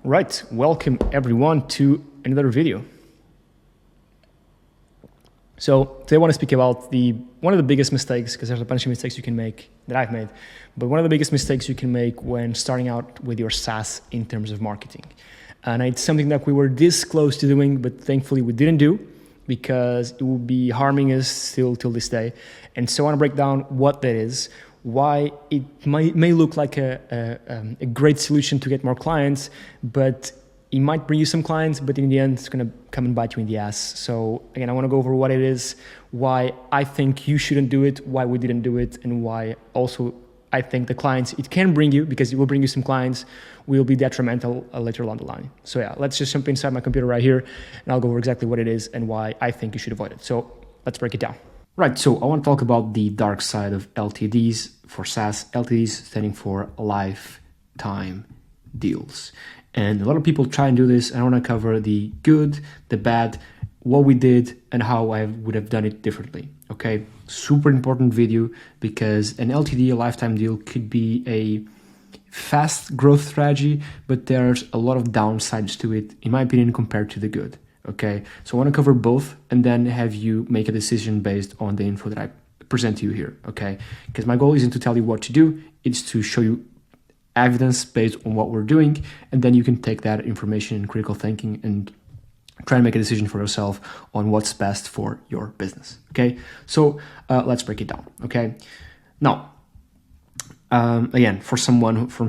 Right, welcome everyone to another video. So today I want to speak about one of the biggest mistakes, because there's a bunch of mistakes you can make that I've made, but one of the biggest mistakes you can make when starting out with your SaaS in terms of marketing. And it's something that we were this close to doing, but thankfully we didn't do because it would be harming us still till this day. And so I want to break down what that is, why it may look like a great solution to get more clients, but it might bring you some clients, but in the end, it's going to come and bite you in the ass. So again, I want to go over what it is, why I think you shouldn't do it, why we didn't do it, and why also I think the clients it can bring you, because it will bring you some clients, will be detrimental later along the line. So yeah, let's just jump inside my computer right here, and I'll go over exactly what it is and why I think you should avoid it. So let's break it down. Right, so I want to talk about the dark side of LTDs for SaaS. LTDs standing for lifetime deals. And a lot of people try and do this, and I want to cover the good, the bad, what we did, and how I would have done it differently. Okay, super important video, because an LTD, a lifetime deal, could be a fast growth strategy, but there's a lot of downsides to it, in my opinion, compared to the good. Okay, so I want to cover both and then have you make a decision based on the info that I present to you here. Okay, because my goal isn't to tell you what to do, it's to show you evidence based on what we're doing, and then you can take that information in critical thinking and try and make a decision for yourself on what's best for your business. Okay, so let's break it down. Okay, now again, from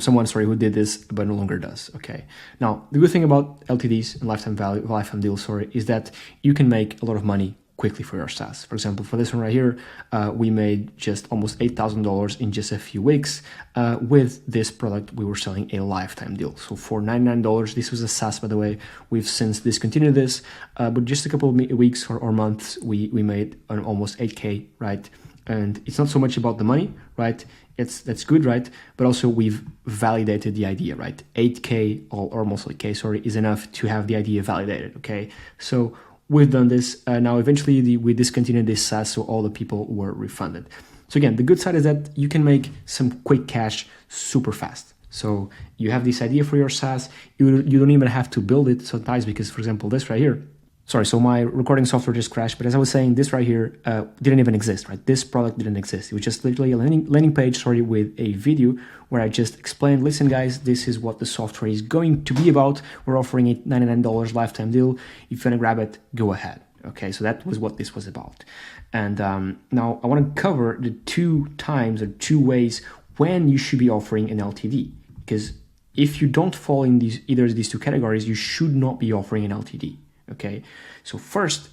someone who did this but no longer does. Okay, now the good thing about LTDs and lifetime deals, is that you can make a lot of money quickly for your SaaS. For example, for this one right here, we made just almost $8,000 in just a few weeks. With this product, we were selling a lifetime deal. So for $99, this was a SaaS, by the way. We've since discontinued this, but just a couple of weeks or months, we made almost 8K, right? And it's not so much about the money, right? That's good, right? But also we've validated the idea, right? 8K or almost 8K, is enough to have the idea validated, okay? So we've done this. Now, eventually we discontinued this SaaS, so all the people were refunded. So again, the good side is that you can make some quick cash super fast. So you have this idea for your SaaS. You don't even have to build it. So it's nice because, for example, this right here, so my recording software just crashed, but as I was saying, this right here didn't even exist, right? This product didn't exist. It was just literally a landing page, with a video where I just explained, listen guys, this is what the software is going to be about. We're offering it $99 lifetime deal. If you want to grab it, go ahead. Okay, so that was what this was about. And now I want to cover the two ways when you should be offering an LTD, because if you don't fall in either of these two categories, you should not be offering an LTD. Okay, so first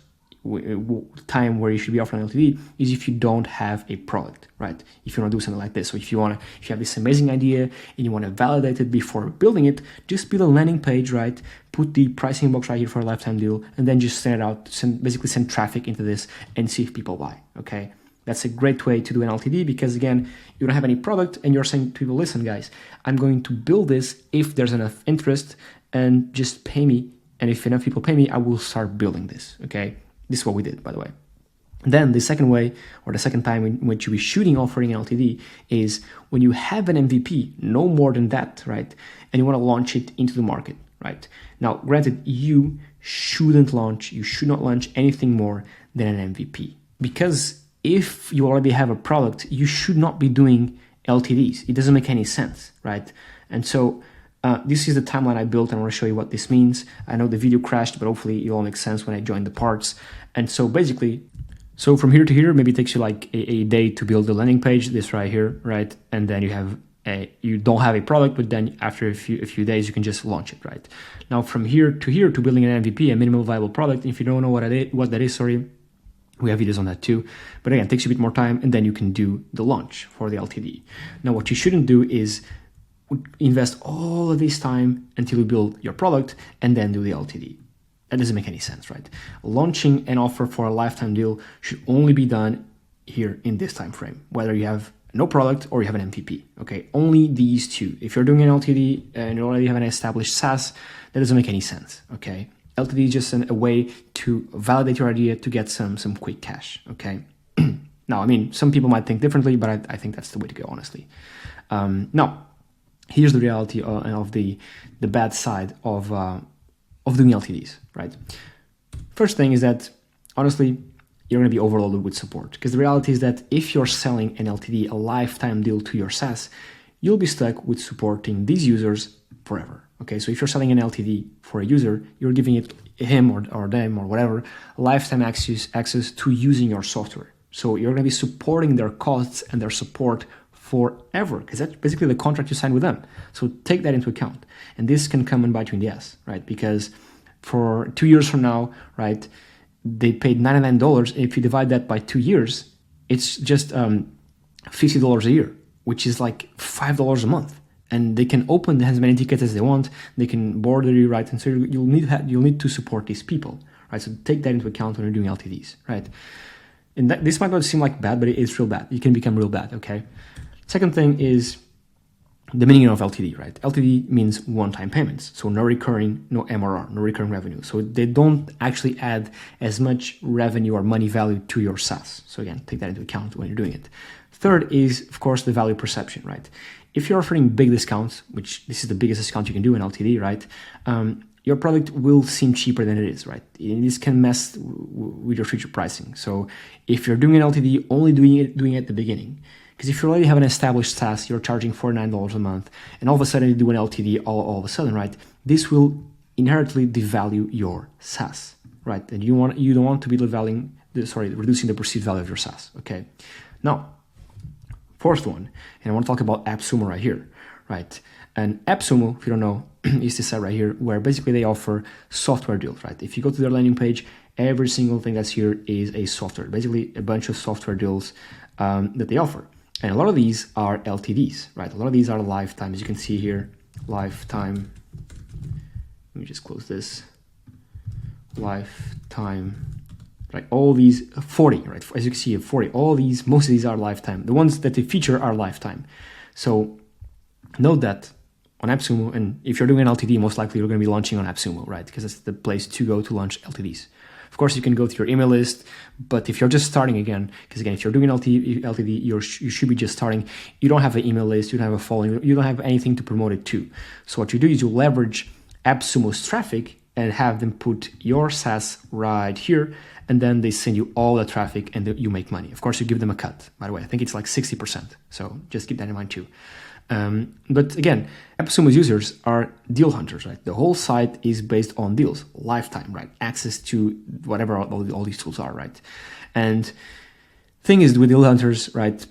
time where you should be offering LTD is if you don't have a product, right? If you want to do something like this. So if you have this amazing idea and you want to validate it before building it, just build a landing page, right? Put the pricing box right here for a lifetime deal, and then just send it out, basically send traffic into this and see if people buy, okay? That's a great way to do an LTD, because again, you don't have any product and you're saying to people, listen guys, I'm going to build this if there's enough interest, and just pay me. And if enough people pay me, I will start building this, okay? This is what we did, by the way. Then the second way, or the second time in which you be shooting offering an LTD, is when you have an MVP, no more than that, right? And you want to launch it into the market, right? Now, granted, you should not launch anything more than an MVP. Because if you already have a product, you should not be doing LTDs. It doesn't make any sense, right? And so this is the timeline I built, and I want to show you what this means. I know the video crashed, but hopefully it all makes sense when I join the parts. And so basically, from here to here, maybe it takes you like a day to build the landing page, this right here, right? And then you don't have a product, but then after a few days, you can just launch it, right? Now from here to building an MVP, a minimum viable product. If you don't know what that is, we have videos on that too. But again, it takes you a bit more time, and then you can do the launch for the LTD. Now, what you shouldn't do is invest all of this time until you build your product and then do the LTD. That doesn't make any sense, right? Launching an offer for a lifetime deal should only be done here in this time frame, whether you have no product or you have an MVP, okay? Only these two. If you're doing an LTD and you already have an established SaaS, that doesn't make any sense, okay? LTD is just a way to validate your idea to get some quick cash, okay? Now, I mean, some people might think differently, but I think that's the way to go, honestly. Now, here's the reality of the bad side of doing LTDs, right? First thing is that, honestly, you're going to be overloaded with support, because the reality is that if you're selling an LTD, a lifetime deal to your SaaS, you'll be stuck with supporting these users forever. Okay, so if you're selling an LTD for a user, you're giving it him or them or whatever lifetime access to using your software. So you're going to be supporting their costs and their support forever, because that's basically the contract you signed with them. So take that into account. And this can come and bite you in the ass, right? Because for 2 years from now, right, they paid $99. If you divide that by 2 years, it's just $50 a year, which is like $5 a month. And they can open as many tickets as they want. They can border you, right? And so you'll need to support these people, right? So take that into account when you're doing LTDs, right? And this might not seem like bad, but it's real bad. It can become real bad, okay? Second thing is the meaning of LTD, right? LTD means one-time payments. So no recurring, no MRR, no recurring revenue. So they don't actually add as much revenue or money value to your SaaS. So again, take that into account when you're doing it. Third is, of course, the value perception, right? If you're offering big discounts, which this is the biggest discount you can do in LTD, right? Your product will seem cheaper than it is, right? And this can mess with your future pricing. So if you're doing an LTD, only doing it at the beginning. Because if you already have an established SaaS, you're charging $49 a month, and all of a sudden you do an LTD all of a sudden, right? This will inherently devalue your SaaS, right? And you don't want to be reducing the perceived value of your SaaS, okay? Now, fourth one, and I want to talk about AppSumo right here, right? And AppSumo, if you don't know, is this site right here where basically they offer software deals, right? If you go to their landing page, every single thing that's here is a software, basically a bunch of software deals that they offer. And a lot of these are LTDs, right? A lot of these are lifetime, as you can see here, lifetime. Let me just close this. Lifetime, right? All these 40, right? As you can see, 40. All these, most of these are lifetime. The ones that they feature are lifetime. So note that on AppSumo, and if you're doing an LTD, most likely you're going to be launching on AppSumo, right? Because it's the place to go to launch LTDs. Of course, you can go to your email list, but if you're just starting again, because again, if you're doing an LTD, you should be just starting. You don't have an email list, you don't have a following, you don't have anything to promote it to. So what you do is you leverage AppSumo's traffic and have them put your SaaS right here, and then they send you all the traffic and you make money. Of course, you give them a cut, by the way. I think it's like 60%. So just keep that in mind too. But again, AppSumo's users are deal hunters, right? The whole site is based on deals, lifetime, right? Access to whatever all these tools are, right? And thing is with deal hunters, right,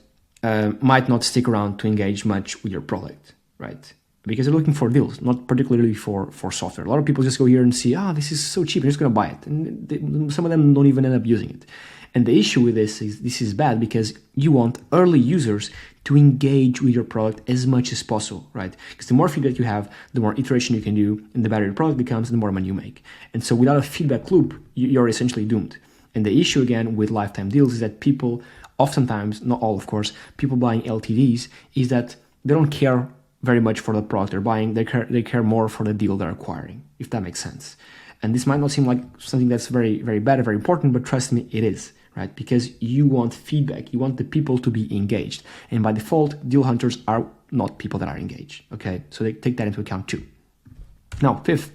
might not stick around to engage much with your product, right? Because they're looking for deals, not particularly for software. A lot of people just go here and see, this is so cheap, I'm just going to buy it. And some of them don't even end up using it. And the issue with this is bad because you want early users to engage with your product as much as possible, right? Because the more feedback you have, the more iteration you can do, and the better your product becomes, and the more money you make. And so without a feedback loop, you're essentially doomed. And the issue again with lifetime deals is that people, oftentimes, not all of course, people buying LTDs is that they don't care very much for the product they're buying. They care more for the deal they're acquiring, if that makes sense. And this might not seem like something that's very, very bad or very important, but trust me, it is. Right? Because you want feedback, you want the people to be engaged. And by default, deal hunters are not people that are engaged, okay? So they take that into account too. Now, fifth,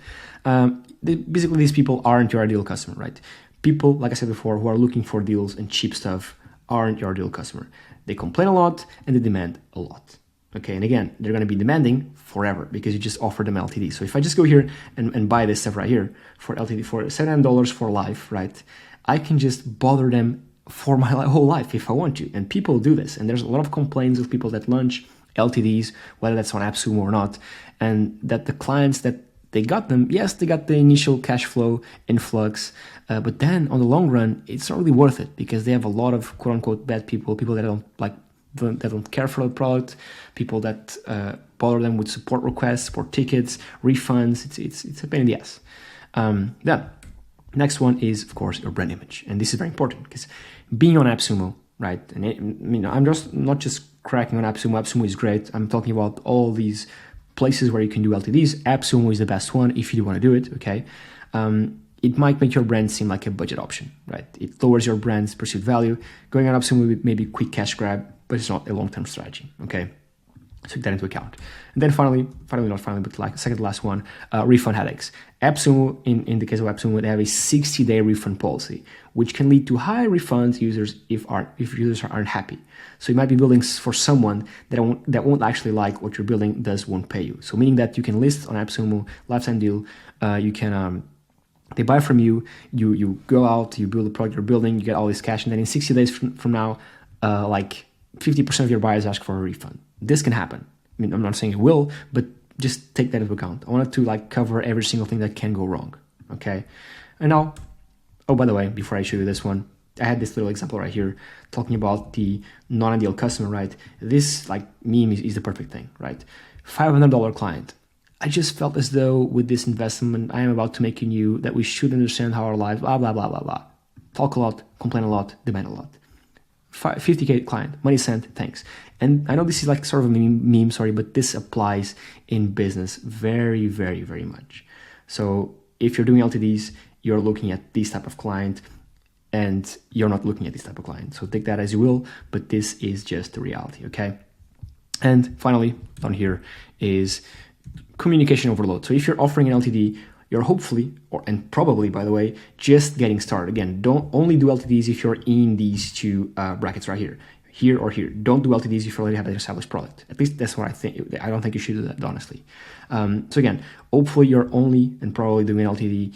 basically these people aren't your ideal customer, right? People, like I said before, who are looking for deals and cheap stuff aren't your ideal customer. They complain a lot and they demand a lot, okay? And again, they're gonna be demanding forever because you just offer them LTD. So if I just go here and buy this stuff right here for LTD for $7 for life, right? I can just bother them for my whole life if I want to. And people do this. And there's a lot of complaints of people that launch LTDs, whether that's on AppSumo or not, and that the clients that they got them, yes, they got the initial cash flow influx, but then on the long run, it's not really worth it because they have a lot of quote unquote bad people that don't care for the product, people that bother them with support requests, support tickets, refunds. It's a pain in the ass. Then next one is, of course, your brand image. And this is very important because being on AppSumo, right? And I'm just not just cracking on AppSumo. AppSumo is great. I'm talking about all these places where you can do LTDs. AppSumo is the best one if you want to do it, okay? It might make your brand seem like a budget option, right? It lowers your brand's perceived value. Going on AppSumo may be a quick cash grab, but it's not a long-term strategy, okay? So take that into account. And then finally, not finally, but like second to last one, refund headaches. AppSumo, in the case of AppSumo, they have a 60-day refund policy, which can lead to high refunds users if users aren't happy. So you might be building for someone that won't actually like what you're building, thus won't pay you. So meaning that you can list on AppSumo, lifetime deal, you can they buy from you, you go out, you build the product you're building, you get all this cash, and then in 60 days from now, like 50% of your buyers ask for a refund. This can happen. I mean, I'm not saying it will, but just take that into account. I wanted to like cover every single thing that can go wrong. Okay. And now, oh, by the way, before I show you this one, I had this little example right here talking about the non-ideal customer, right? This like meme is the perfect thing, right? $500 client. I just felt as though with this investment, I am about to make you new, that we should understand how our lives, blah, blah, blah, blah, blah. Talk a lot, complain a lot, demand a lot. 50K client, money sent, thanks. And I know this is like sort of a meme, sorry, but this applies in business very, very, very much. So if you're doing LTDs, you're looking at this type of client and you're not looking at this type of client. So take that as you will, but this is just the reality, okay? And finally, down here is communication overload. So if you're offering an LTD, you're hopefully, and probably, by the way, just getting started. Again, don't only do LTDs if you're in these two brackets right here or here. Don't do LTDs if you already have an established product. At least that's what I think. I don't think you should do that, honestly. So again, hopefully you're only and probably doing an LTD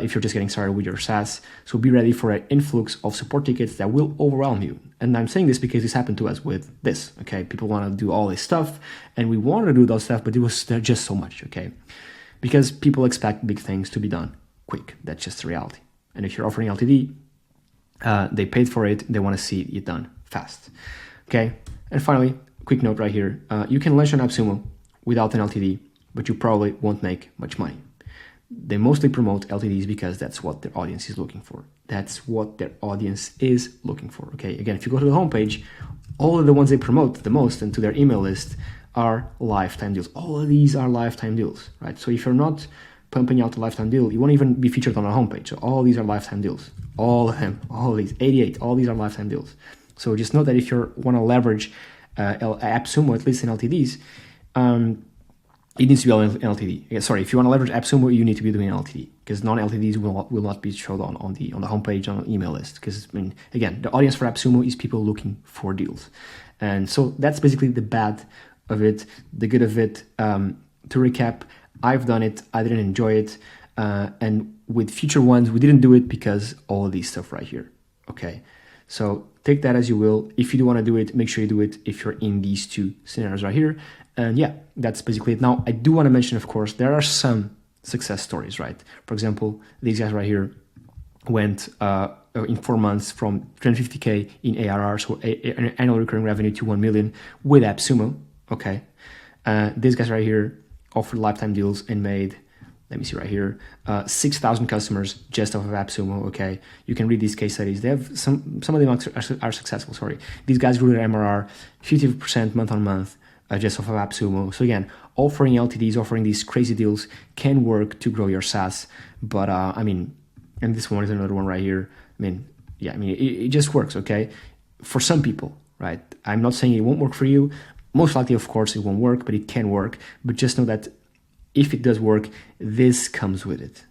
if you're just getting started with your SaaS. So be ready for an influx of support tickets that will overwhelm you. And I'm saying this because this happened to us with this, okay? People want to do all this stuff and we wanted to do those stuff, but it was just so much, okay? Because people expect big things to be done quick. That's just the reality. And if you're offering LTD, they paid for it. They want to see it done fast. Okay. And finally, quick note right here. You can launch on AppSumo without an LTD, but you probably won't make much money. They mostly promote LTDs because that's what their audience is looking for. That's what their audience is looking for. Okay. Again, if you go to the homepage, all of the ones they promote the most and to their email list are lifetime deals. All of these are lifetime deals, right? So if you're not pumping out a lifetime deal, you won't even be featured on a homepage. So all these are lifetime deals. All of them, all of these, 88, all these are lifetime deals. So just know that if you want to leverage AppSumo, at least in LTDs, it needs to be an LTD. Sorry, if you want to leverage AppSumo, you need to be doing an LTD because non-LTDs will not be shown on the homepage, on the email list. Because I mean, again, the audience for AppSumo is people looking for deals. And so that's basically the bad of it, the good of it. To recap, I've done it, I didn't enjoy it, and with future ones, we didn't do it because all of these stuff right here, okay? So take that as you will. If you do want to do it, make sure you do it if you're in these two scenarios right here. And yeah, that's basically it. Now, I do want to mention, of course, there are some success stories, right? For example, these guys right here went in 4 months from 350K in ARR, so annual recurring revenue, to 1 million with AppSumo. Okay, these guys right here offered lifetime deals and made, let me see right here, 6,000 customers just off of AppSumo. Okay, you can read these case studies. They have some of them are successful. Sorry, these guys grew their MRR 50% month on month just off of AppSumo. So again, offering LTDs, offering these crazy deals can work to grow your SaaS. But I mean, and this one is another one right here. I mean, yeah, I mean, it just works. Okay, for some people, right? I'm not saying it won't work for you. Most likely, of course, it won't work, but it can work. But just know that if it does work, this comes with it,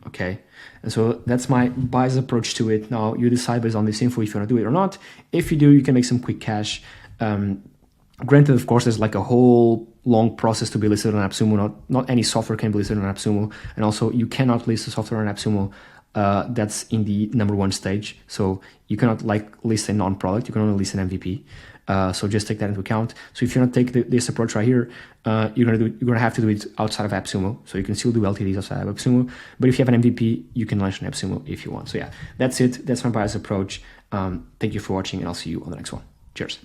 okay? And so that's my biased approach to it. Now, you decide based on this info if you want to do it or not. If you do, you can make some quick cash. Granted, of course, there's like a whole long process to be listed on AppSumo. Not any software can be listed on AppSumo. And also, you cannot list a software on AppSumo that's in the number 1 stage. So you cannot like list a non-product. You can only list an MVP. So just take that into account. So if you want to take this approach right here, you're gonna have to do it outside of AppSumo. So you can still do LTDs outside of AppSumo. But if you have an MVP, you can launch an AppSumo if you want. So yeah, that's it. That's my bias approach. Thank you for watching, and I'll see you on the next one. Cheers.